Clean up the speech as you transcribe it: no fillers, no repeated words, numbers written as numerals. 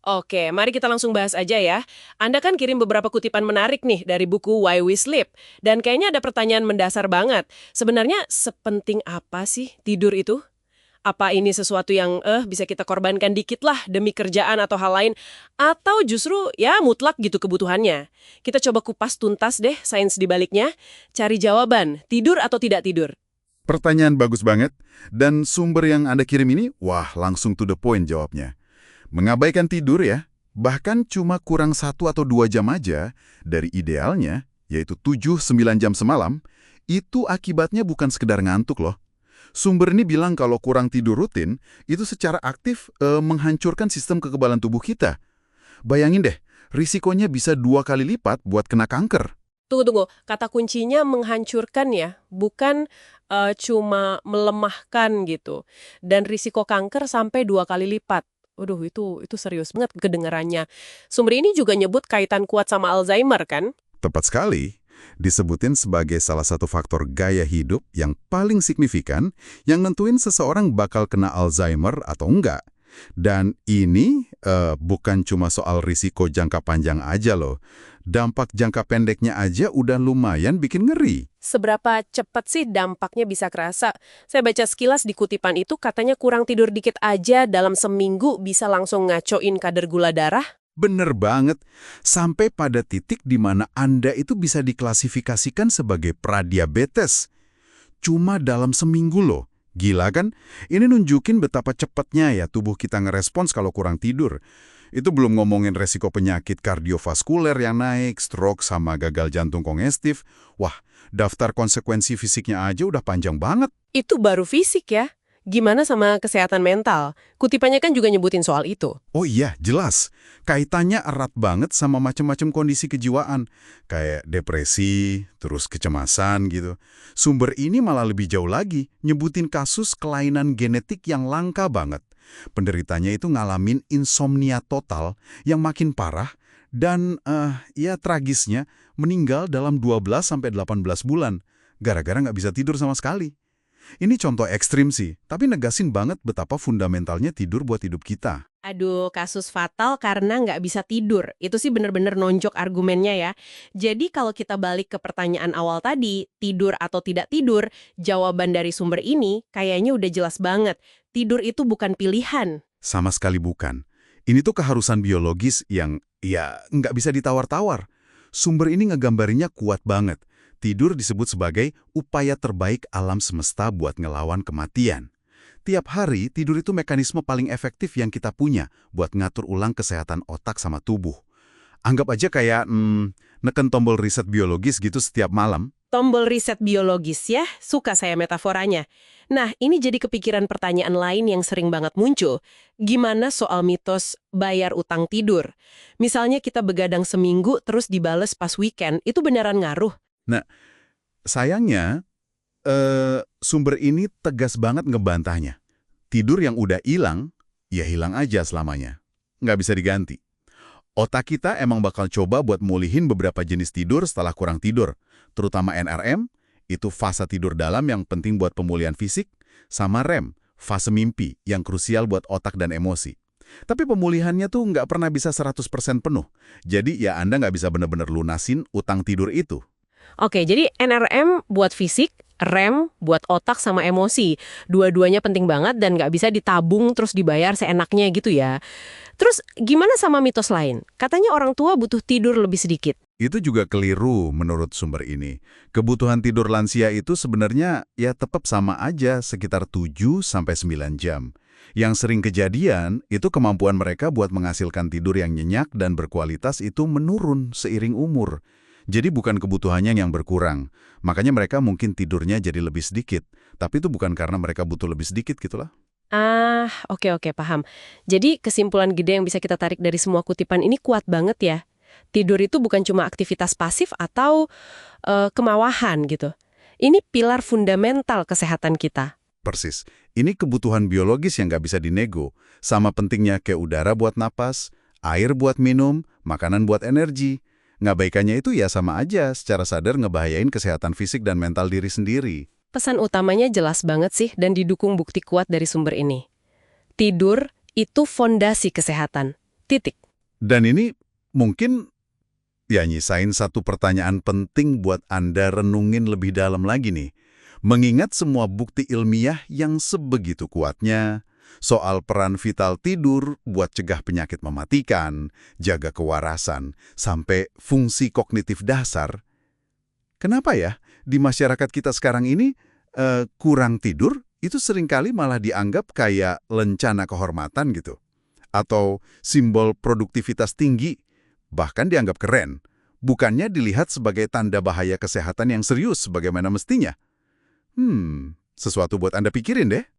Oke, mari kita langsung bahas aja ya. Anda kan kirim beberapa kutipan menarik nih dari buku Why We Sleep. Dan kayaknya ada pertanyaan mendasar banget. Sebenarnya sepenting apa sih tidur itu? Apa ini sesuatu yang bisa kita korbankan dikit lah demi kerjaan atau hal lain? Atau justru ya mutlak gitu kebutuhannya? Kita coba kupas tuntas deh sains di baliknya. Cari jawaban, tidur atau tidak tidur? Pertanyaan bagus banget, dan sumber yang Anda kirim ini, wah langsung to the point jawabnya. Mengabaikan tidur ya, bahkan cuma kurang 1 atau 2 jam aja dari idealnya, yaitu 7-9 jam semalam, itu akibatnya bukan sekedar ngantuk loh. Sumber ini bilang kalau kurang tidur rutin, itu secara aktif menghancurkan sistem kekebalan tubuh kita. Bayangin deh, risikonya bisa 2 kali lipat buat kena kanker. Tunggu. Kata kuncinya menghancurkan ya, bukan cuma melemahkan gitu. Dan risiko kanker sampai 2 kali lipat. Waduh, itu serius banget kedengarannya. Sumber ini juga nyebut kaitan kuat sama Alzheimer kan? Tepat sekali. Disebutin sebagai salah satu faktor gaya hidup yang paling signifikan yang nentuin seseorang bakal kena Alzheimer atau enggak. Dan ini bukan cuma soal risiko jangka panjang aja loh. Dampak jangka pendeknya aja udah lumayan bikin ngeri. Seberapa cepat sih dampaknya bisa kerasa? Saya baca sekilas di kutipan itu katanya kurang tidur dikit aja dalam seminggu bisa langsung ngacoin kadar gula darah. Bener banget, sampai pada titik di mana Anda itu bisa diklasifikasikan sebagai pradiabetes. Cuma dalam seminggu loh. Gila kan? Ini nunjukin betapa cepatnya ya tubuh kita ngerespons kalau kurang tidur. Itu belum ngomongin resiko penyakit kardiovaskuler yang naik, stroke sama gagal jantung kongestif. Wah, daftar konsekuensi fisiknya aja udah panjang banget. Itu baru fisik ya. Gimana sama kesehatan mental? Kutipannya kan juga nyebutin soal itu. Oh iya, jelas. Kaitannya erat banget sama macam-macam kondisi kejiwaan. Kayak depresi, terus kecemasan gitu. Sumber ini malah lebih jauh lagi, nyebutin kasus kelainan genetik yang langka banget. Penderitanya itu ngalamin insomnia total yang makin parah dan ya tragisnya meninggal dalam 12-18 bulan. Gara-gara nggak bisa tidur sama sekali. Ini contoh ekstrim sih, tapi negasin banget betapa fundamentalnya tidur buat hidup kita. Aduh, kasus fatal karena nggak bisa tidur. Itu sih bener-bener nonjok argumennya ya. Jadi kalau kita balik ke pertanyaan awal tadi, tidur atau tidak tidur, jawaban dari sumber ini kayaknya udah jelas banget. Tidur itu bukan pilihan. Sama sekali bukan. Ini tuh keharusan biologis yang, ya, nggak bisa ditawar-tawar. Sumber ini ngegambarinya kuat banget. Tidur disebut sebagai upaya terbaik alam semesta buat ngelawan kematian. Tiap hari, tidur itu mekanisme paling efektif yang kita punya buat ngatur ulang kesehatan otak sama tubuh. Anggap aja kayak neken tombol riset biologis gitu setiap malam. Tombol riset biologis ya, suka saya metaforanya. Nah, ini jadi kepikiran pertanyaan lain yang sering banget muncul. Gimana soal mitos bayar utang tidur? Misalnya kita begadang seminggu terus dibales pas weekend, itu beneran ngaruh? Nah, sayangnya, sumber ini tegas banget ngebantahnya. Tidur yang udah hilang, ya hilang aja selamanya. Nggak bisa diganti. Otak kita emang bakal coba buat mulihin beberapa jenis tidur setelah kurang tidur. Terutama NRM, itu fase tidur dalam yang penting buat pemulihan fisik, sama REM, fase mimpi yang krusial buat otak dan emosi. Tapi pemulihannya tuh nggak pernah bisa 100% penuh. Jadi ya Anda nggak bisa bener-bener lunasin utang tidur itu. Oke, jadi NRM buat fisik, rem buat otak sama emosi. Dua-duanya penting banget dan nggak bisa ditabung terus dibayar seenaknya gitu ya. Terus gimana sama mitos lain? Katanya orang tua butuh tidur lebih sedikit. Itu juga keliru menurut sumber ini. Kebutuhan tidur lansia itu sebenarnya ya tetap sama aja sekitar 7-9 jam. Yang sering kejadian itu kemampuan mereka buat menghasilkan tidur yang nyenyak dan berkualitas itu menurun seiring umur. Jadi bukan kebutuhannya yang berkurang. Makanya mereka mungkin tidurnya jadi lebih sedikit. Tapi itu bukan karena mereka butuh lebih sedikit gitulah. Oke, paham. Jadi kesimpulan gede yang bisa kita tarik dari semua kutipan ini kuat banget ya. Tidur itu bukan cuma aktivitas pasif atau kemawahan gitu. Ini pilar fundamental kesehatan kita. Persis. Ini kebutuhan biologis yang nggak bisa dinego. Sama pentingnya kayak udara buat napas, air buat minum, makanan buat energi. Ngabaikannya itu ya sama aja, secara sadar ngebahayain kesehatan fisik dan mental diri sendiri. Pesan utamanya jelas banget sih dan didukung bukti kuat dari sumber ini. Tidur itu fondasi kesehatan. Titik. Dan ini mungkin ya nyisain satu pertanyaan penting buat Anda renungin lebih dalam lagi nih. Mengingat semua bukti ilmiah yang sebegitu kuatnya soal peran vital tidur buat cegah penyakit mematikan, jaga kewarasan, sampai fungsi kognitif dasar. Kenapa ya di masyarakat kita sekarang ini kurang tidur itu seringkali malah dianggap kayak lencana kehormatan gitu. Atau simbol produktivitas tinggi, bahkan dianggap keren. Bukannya dilihat sebagai tanda bahaya kesehatan yang serius sebagaimana mestinya. Sesuatu buat Anda pikirin deh.